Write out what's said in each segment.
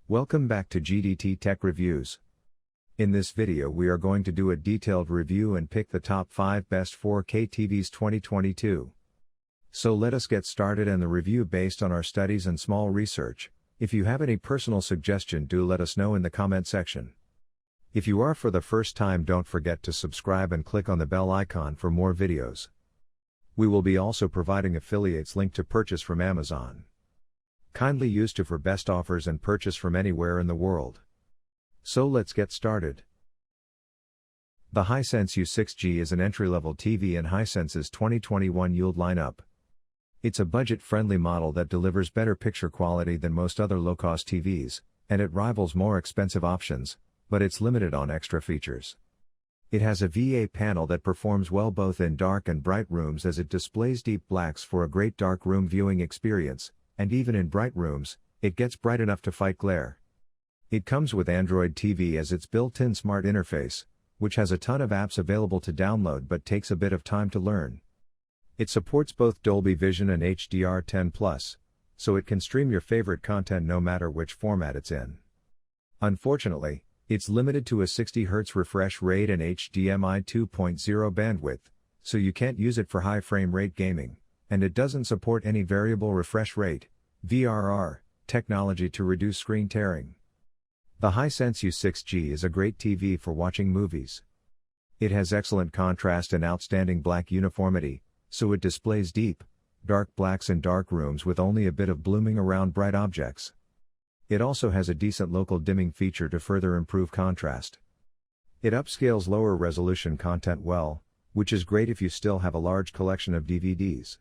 Welcome back to GDT Tech Reviews. In this video we are going to do a detailed review and pick the top 5 best 4K TVs 2022. So let us get started and the review based on our studies and small research. If you have any personal suggestion, do let us know in the comment section. If you are for the first time, don't forget to subscribe and click on the bell icon for more videos. We will be also providing affiliates link to purchase from Amazon. Kindly use to for best offers and purchase from anywhere in the world. So let's get started. The Hisense U6G is an entry-level TV in Hisense's 2021 yield lineup. It's a budget-friendly model that delivers better picture quality than most other low-cost TVs, and it rivals more expensive options, but it's limited on extra features. It has a VA panel that performs well both in dark and bright rooms as it displays deep blacks for a great dark room viewing experience, and even in bright rooms, it gets bright enough to fight glare. It comes with Android TV as its built-in smart interface, which has a ton of apps available to download but takes a bit of time to learn. It supports both Dolby Vision and HDR10+, so it can stream your favorite content no matter which format it's in. Unfortunately, it's limited to a 60Hz refresh rate and HDMI 2.0 bandwidth, so you can't use it for high frame rate gaming, and it doesn't support any variable refresh rate, VRR, technology to reduce screen tearing. The Hisense U6G is a great TV for watching movies. It has excellent contrast and outstanding black uniformity, so it displays deep, dark blacks in dark rooms with only a bit of blooming around bright objects. It also has a decent local dimming feature to further improve contrast. It upscales lower resolution content well, which is great if you still have a large collection of DVDs.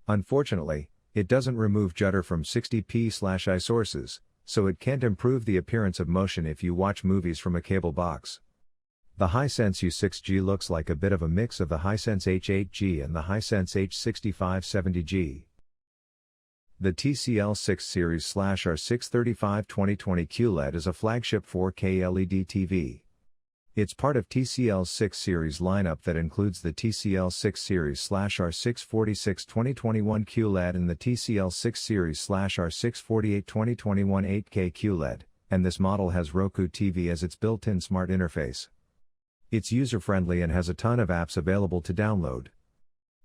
Unfortunately, it doesn't remove judder from 60p/i sources, so it can't improve the appearance of motion if you watch movies from a cable box. The Hisense U6G looks like a bit of a mix of the Hisense H8G and the Hisense H6570G. The TCL 6 Series/R635 2020 QLED is a flagship 4K LED TV. It's part of TCL's 6 Series lineup that includes the TCL 6 Series/R646 2021 QLED and the TCL 6 Series/R648 2021 8K QLED, and this model has Roku TV as its built-in smart interface. It's user-friendly and has a ton of apps available to download.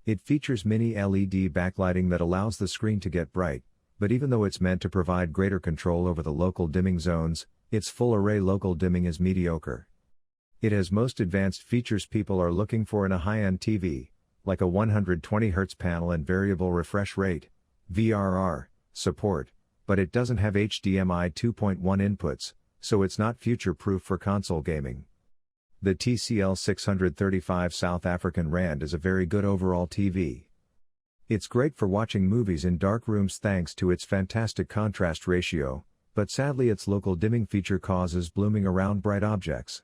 It features mini LED backlighting that allows the screen to get bright, but even though it's meant to provide greater control over the local dimming zones, its full-array local dimming is mediocre. It has most advanced features people are looking for in a high-end TV, like a 120Hz panel and variable refresh rate, VRR, support, but it doesn't have HDMI 2.1 inputs, so it's not future-proof for console gaming. The TCL 635 South African Rand is a very good overall TV. It's great for watching movies in dark rooms thanks to its fantastic contrast ratio, but sadly its local dimming feature causes blooming around bright objects.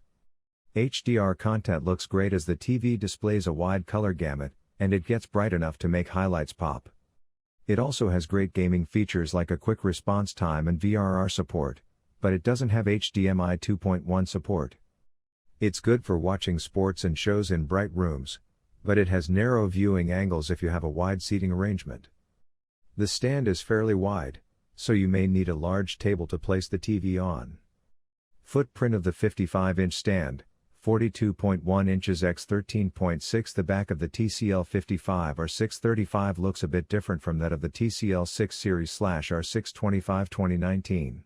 HDR content looks great as the TV displays a wide color gamut, and it gets bright enough to make highlights pop. It also has great gaming features like a quick response time and VRR support, but it doesn't have HDMI 2.1 support. It's good for watching sports and shows in bright rooms, but it has narrow viewing angles if you have a wide seating arrangement. The stand is fairly wide, so you may need a large table to place the TV on. Footprint of the 55-inch stand, 42.1 inches x 13.6. The back of the TCL 55 or 635 looks a bit different from that of the TCL 6 Series/R625 2019.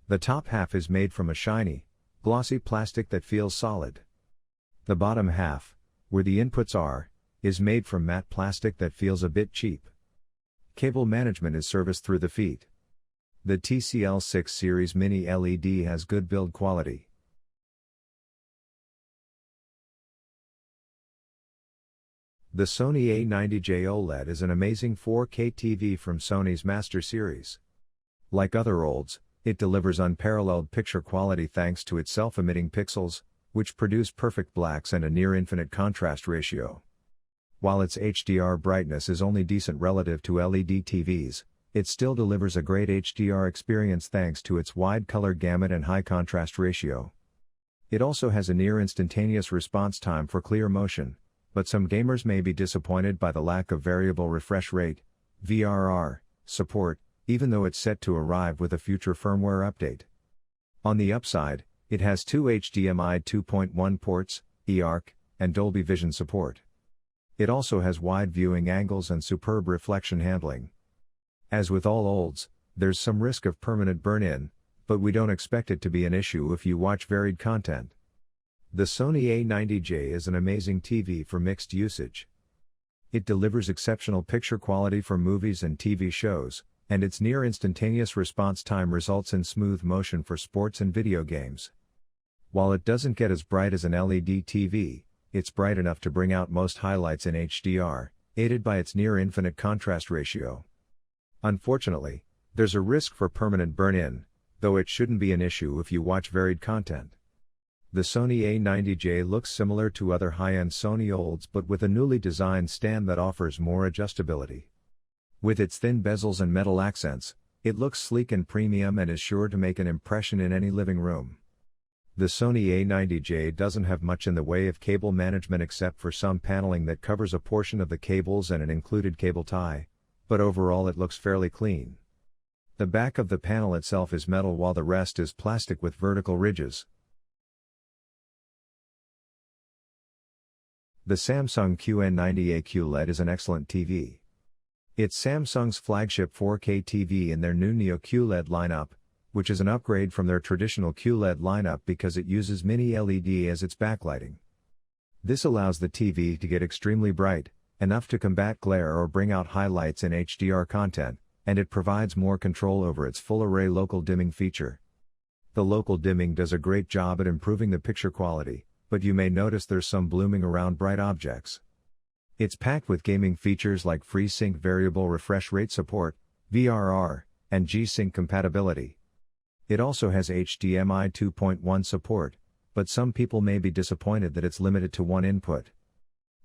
The top half is made from a shiny, glossy plastic that feels solid. The bottom half, where the inputs are, is made from matte plastic that feels a bit cheap. Cable management is serviced through the feet. The TCL 6 Series Mini LED has good build quality. The Sony A90J OLED is an amazing 4K TV from Sony's Master Series. Like other OLEDs, it delivers unparalleled picture quality thanks to its self-emitting pixels, which produce perfect blacks and a near-infinite contrast ratio. While its HDR brightness is only decent relative to LED TVs, it still delivers a great HDR experience thanks to its wide color gamut and high contrast ratio. It also has a near-instantaneous response time for clear motion, but some gamers may be disappointed by the lack of variable refresh rate, VRR, support, even though it's set to arrive with a future firmware update. On the upside, it has two HDMI 2.1 ports, eARC, and Dolby Vision support. It also has wide viewing angles and superb reflection handling. As with all OLEDs, there's some risk of permanent burn-in, but we don't expect it to be an issue if you watch varied content. The Sony A90J is an amazing TV for mixed usage. It delivers exceptional picture quality for movies and TV shows, and its near instantaneous response time results in smooth motion for sports and video games. While it doesn't get as bright as an LED TV, it's bright enough to bring out most highlights in HDR, aided by its near infinite contrast ratio. Unfortunately, there's a risk for permanent burn-in, though it shouldn't be an issue if you watch varied content. The Sony A90J looks similar to other high-end Sony OLEDs but with a newly designed stand that offers more adjustability. With its thin bezels and metal accents, it looks sleek and premium and is sure to make an impression in any living room. The Sony A90J doesn't have much in the way of cable management except for some paneling that covers a portion of the cables and an included cable tie, but overall it looks fairly clean. The back of the panel itself is metal while the rest is plastic with vertical ridges. The Samsung QN90A QLED is an excellent TV. It's Samsung's flagship 4K TV in their new Neo QLED lineup, which is an upgrade from their traditional QLED lineup because it uses mini LED as its backlighting. This allows the TV to get extremely bright, enough to combat glare or bring out highlights in HDR content, and it provides more control over its full-array local dimming feature. The local dimming does a great job at improving the picture quality, but you may notice there's some blooming around bright objects. It's packed with gaming features like FreeSync variable refresh rate support, VRR, and G-Sync compatibility. It also has HDMI 2.1 support, but some people may be disappointed that it's limited to one input.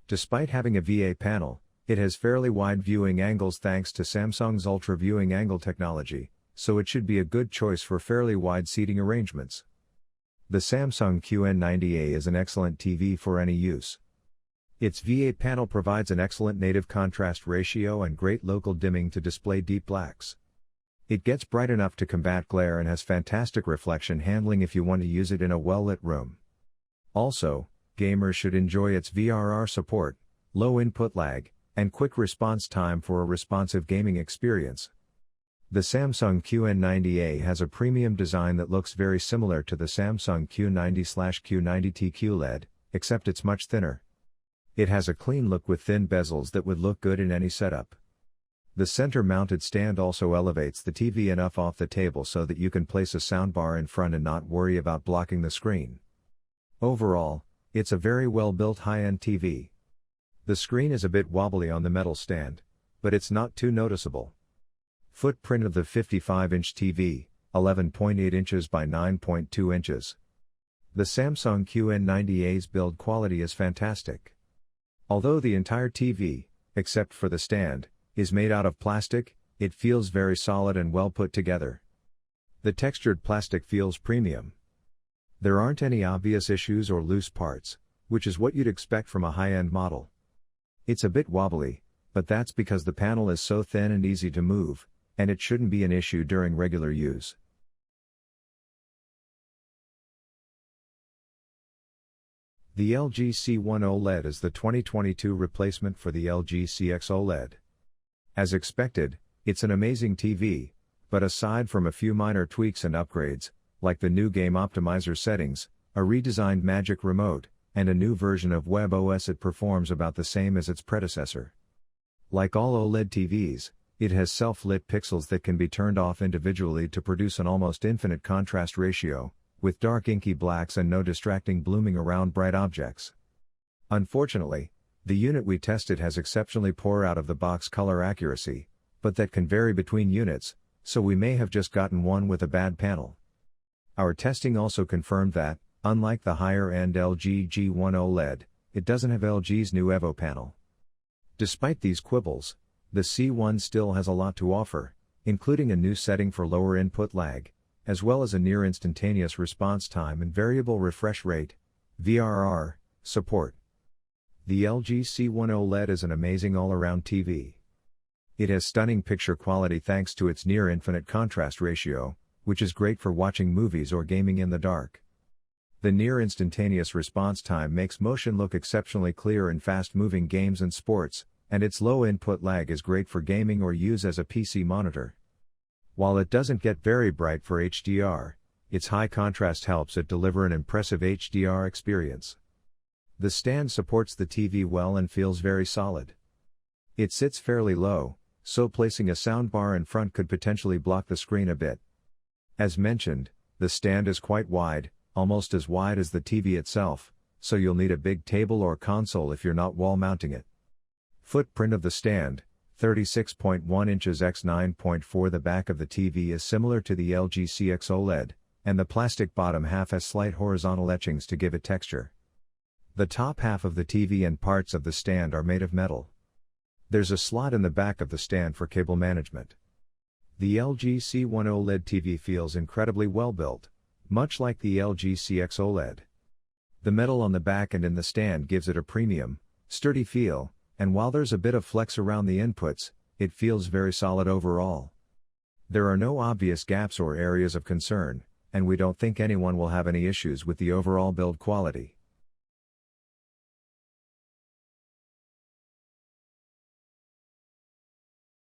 Despite having a VA panel, it has fairly wide viewing angles thanks to Samsung's Ultra Viewing Angle technology, so it should be a good choice for fairly wide seating arrangements. The Samsung QN90A is an excellent TV for any use. Its VA panel provides an excellent native contrast ratio and great local dimming to display deep blacks. It gets bright enough to combat glare and has fantastic reflection handling if you want to use it in a well-lit room. Also, gamers should enjoy its VRR support, low input lag, and quick response time for a responsive gaming experience. The Samsung QN90A has a premium design that looks very similar to the Samsung Q90/Q90T QLED, except it's much thinner. It has a clean look with thin bezels that would look good in any setup. The center-mounted stand also elevates the TV enough off the table so that you can place a soundbar in front and not worry about blocking the screen. Overall, it's a very well-built high-end TV. The screen is a bit wobbly on the metal stand, but it's not too noticeable. Footprint of the 55-inch TV, 11.8 inches by 9.2 inches. The Samsung QN90A's build quality is fantastic. Although the entire TV, except for the stand, is made out of plastic, it feels very solid and well put together. The textured plastic feels premium. There aren't any obvious issues or loose parts, which is what you'd expect from a high-end model. It's a bit wobbly, but that's because the panel is so thin and easy to move, and it shouldn't be an issue during regular use. The LG C1 OLED is the 2022 replacement for the LG CX OLED. As expected, it's an amazing TV, but aside from a few minor tweaks and upgrades, like the new game optimizer settings, a redesigned Magic Remote, and a new version of WebOS, it performs about the same as its predecessor. Like all OLED TVs, it has self-lit pixels that can be turned off individually to produce an almost infinite contrast ratio, with dark inky blacks and no distracting blooming around bright objects. Unfortunately, the unit we tested has exceptionally poor out-of-the-box color accuracy, but that can vary between units, so we may have just gotten one with a bad panel. Our testing also confirmed that, unlike the higher-end LG G1 OLED, it doesn't have LG's new Evo panel. Despite these quibbles, the C1 still has a lot to offer, including a new setting for lower input lag, as well as a near-instantaneous response time and variable refresh rate, VRR, support. The LG C1 OLED is an amazing all-around TV. It has stunning picture quality thanks to its near infinite contrast ratio, which is great for watching movies or gaming in the dark. The near instantaneous response time makes motion look exceptionally clear in fast-moving games and sports, and its low input lag is great for gaming or use as a PC monitor. While it doesn't get very bright for HDR, its high contrast helps it deliver an impressive HDR experience. The stand supports the TV well and feels very solid. It sits fairly low, so placing a soundbar in front could potentially block the screen a bit. As mentioned, the stand is quite wide, almost as wide as the TV itself, so you'll need a big table or console if you're not wall mounting it. Footprint of the stand, 36.1 inches x 9.4. The back of the TV is similar to the LG CX OLED, and the plastic bottom half has slight horizontal etchings to give it texture. The top half of the TV and parts of the stand are made of metal. There's a slot in the back of the stand for cable management. The LG C1 OLED TV feels incredibly well built, much like the LG CX OLED. The metal on the back and in the stand gives it a premium, sturdy feel, and while there's a bit of flex around the inputs, it feels very solid overall. There are no obvious gaps or areas of concern, and we don't think anyone will have any issues with the overall build quality.